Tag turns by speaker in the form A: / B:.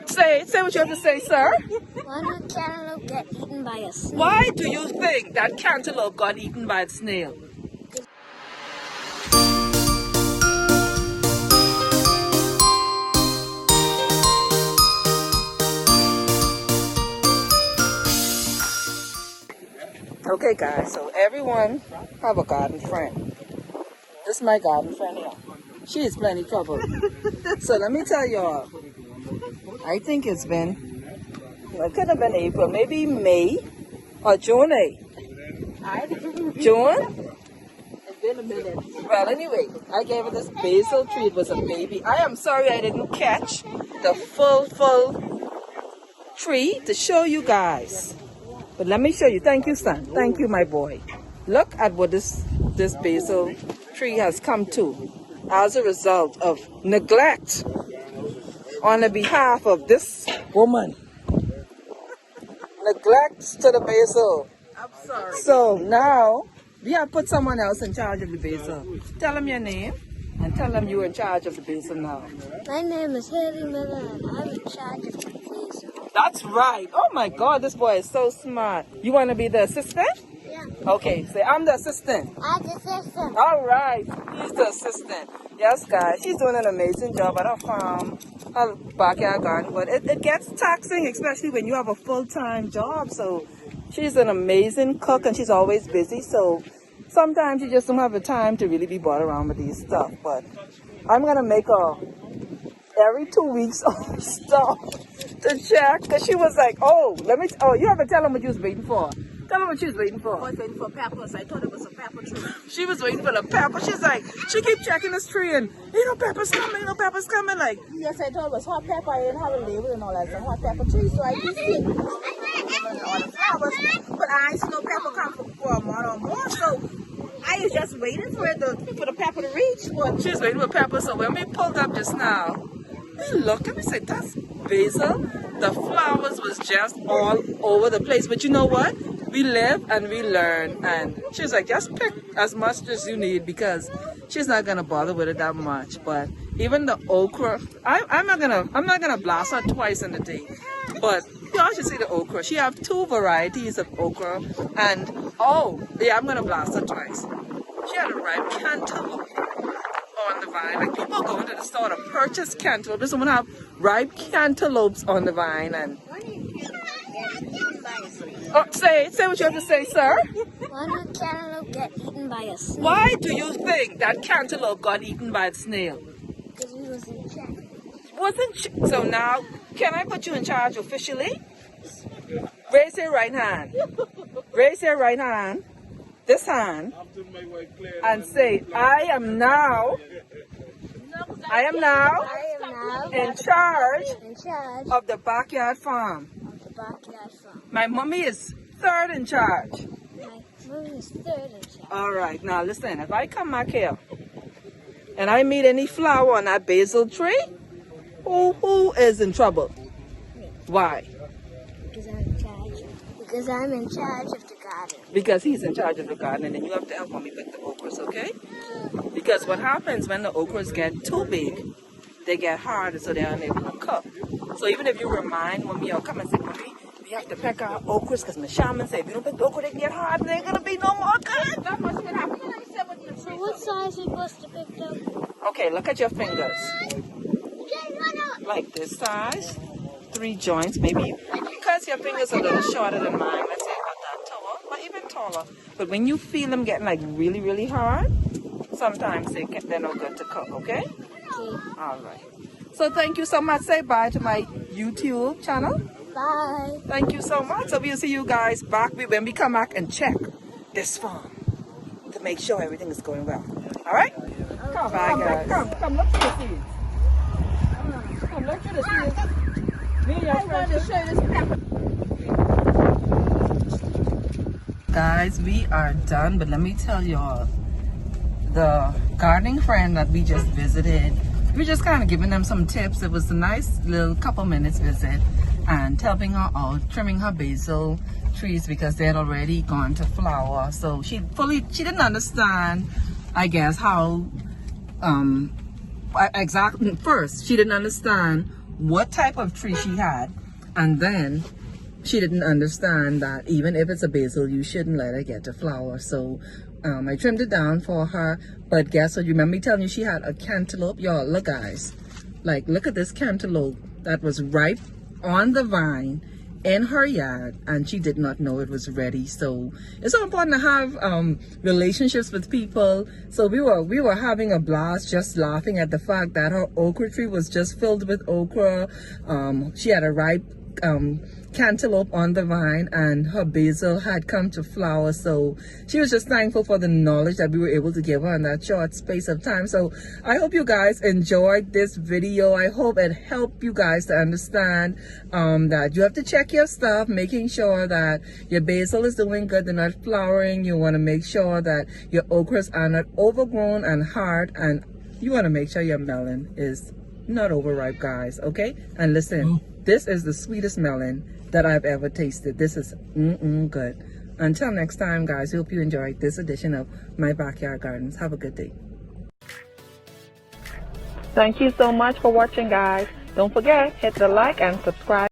A: Say what you have to say, sir.
B: Why did cantaloupe get eaten by a snail?
A: Why do you think that cantaloupe got eaten by a snail? Okay guys, so everyone have a garden friend. This is my garden friend here. She is plenty trouble. So let me tell y'all, I think it could have been April, maybe May or June. June?
C: It's been a minute.
A: Well, anyway, I gave her this basil tree. It was a baby. I am sorry I didn't catch the full tree to show you guys. But let me show you. Thank you, son. Thank you, my boy. Look at what this basil tree has come to as a result of neglect on the behalf of this woman. Neglect to the basil.
C: I'm sorry.
A: So now we have put someone else in charge of the basil. Tell them your name and tell them you're in charge of the basil now.
B: My name is Haley Miller and I'm in charge of the basil.
A: That's right. Oh my God, this boy is so smart. You want to be the assistant?
B: Yeah.
A: Okay, say I'm the assistant.
B: I'm the system.
A: All right, he's the assistant. Yes, guys, she's doing an amazing job at her farm, her backyard garden. But it gets taxing, especially when you have a full-time job. So she's an amazing cook and she's always busy. So sometimes you just don't have the time to really be brought around with these stuff. But I'm going to make her every 2 weeks of stuff to check. Because she was like, you have to tell them what you was waiting for. Tell them what she was waiting for.
C: I was waiting for peppers. I thought it was a pepper tree.
A: She was waiting for the pepper. She's like, she keep checking this tree and, pepper's coming, like.
C: Yes, I thought it was hot pepper. I didn't have a label and all that. It's a hot pepper tree. So I just see all the flowers. But I ain't see no pepper come for a month or more. So I was just waiting for the pepper to reach. But
A: She was waiting for pepper. So when we pulled up just now, we looked and we said, that's basil. The flowers was just all over the place. But you know what? We live and we learn, and she's like, just pick as much as you need because she's not gonna bother with it that much. But even the okra, I'm not gonna blast her twice in a day. But y'all should see the okra. She have 2 varieties of okra, and I'm gonna blast her twice. She had a ripe cantaloupe on the vine. Like people go into the store to purchase cantaloupe. This woman have ripe cantaloupes on the vine, and. Say what you have to say, sir.
B: Why did cantaloupe get eaten by a snail?
A: Why do you think that cantaloupe got eaten by a snail?
B: Because we was in check.
A: So now, can I put you in charge officially? Raise your right hand. Raise your right hand. This hand. And say, I am now in charge of the backyard farm. My mommy is 3rd in charge.
B: My mom is 3rd in charge.
A: All right, now listen, if I come back here and I meet any flower on that basil tree, who is in trouble? Why?
B: Because I'm in charge. Because I'm in charge of the garden.
A: Because he's in charge of the garden, and then you have to help mommy pick the okras, okay? Because what happens when the okras get too big, they get harder, so they're unable to cook. So even if you remind mommy or come and say, mommy, we have to pick our okras because my shaman said if you don't pick the okra, they can get hard and they're going to be no more good.
C: that must have been happening.
B: So what size are you supposed to pick up?
A: Okay, look at your fingers. Like this size. 3 joints, maybe. Because your fingers are a little shorter than mine, let's say about that tall, or even taller. But when you feel them getting like really, really hard, sometimes they're no good to cook, okay?
B: Okay.
A: All right. So thank you so much. Say bye to my YouTube channel.
B: Bye.
A: Thank you so much. So we'll see you guys back when we come back and check this farm to make sure everything is going well. All right? Come, bye, guys. Come look for the seeds. Come look for the seeds. Me and your friend to show you this pepper. Guys, we are done, but let me tell y'all, the gardening friend that we just visited, we're just kind of giving them some tips. It was a nice little couple minutes visit and helping her out, trimming her basil trees because they had already gone to flower. So she didn't understand, I guess, how exactly. First, she didn't understand what type of tree she had, and then she didn't understand that even if it's a basil, you shouldn't let it get to flower. So I trimmed it down for her. But guess what? You remember me telling you she had a cantaloupe? Y'all, look guys. Like, look at this cantaloupe that was ripe on the vine in her yard, and she did not know it was ready. So it's so important to have relationships with people. So we were having a blast, just laughing at the fact that her okra tree was just filled with okra. She had a ripe cantaloupe on the vine, and her basil had come to flower. So she was just thankful for the knowledge that we were able to give her in that short space of time. So I hope you guys enjoyed this video. I hope it helped you guys to understand that you have to check your stuff, making sure that your basil is doing good, they're not flowering. You want to make sure that your okras are not overgrown and hard, and you want to make sure your melon is not overripe, guys. Okay? And listen, this is the sweetest melon that I've ever tasted. This is good. Until next time, guys, hope you enjoyed this edition of My Backyard Gardens. Have a good day. Thank you so much for watching, guys. Don't forget, hit the like and subscribe.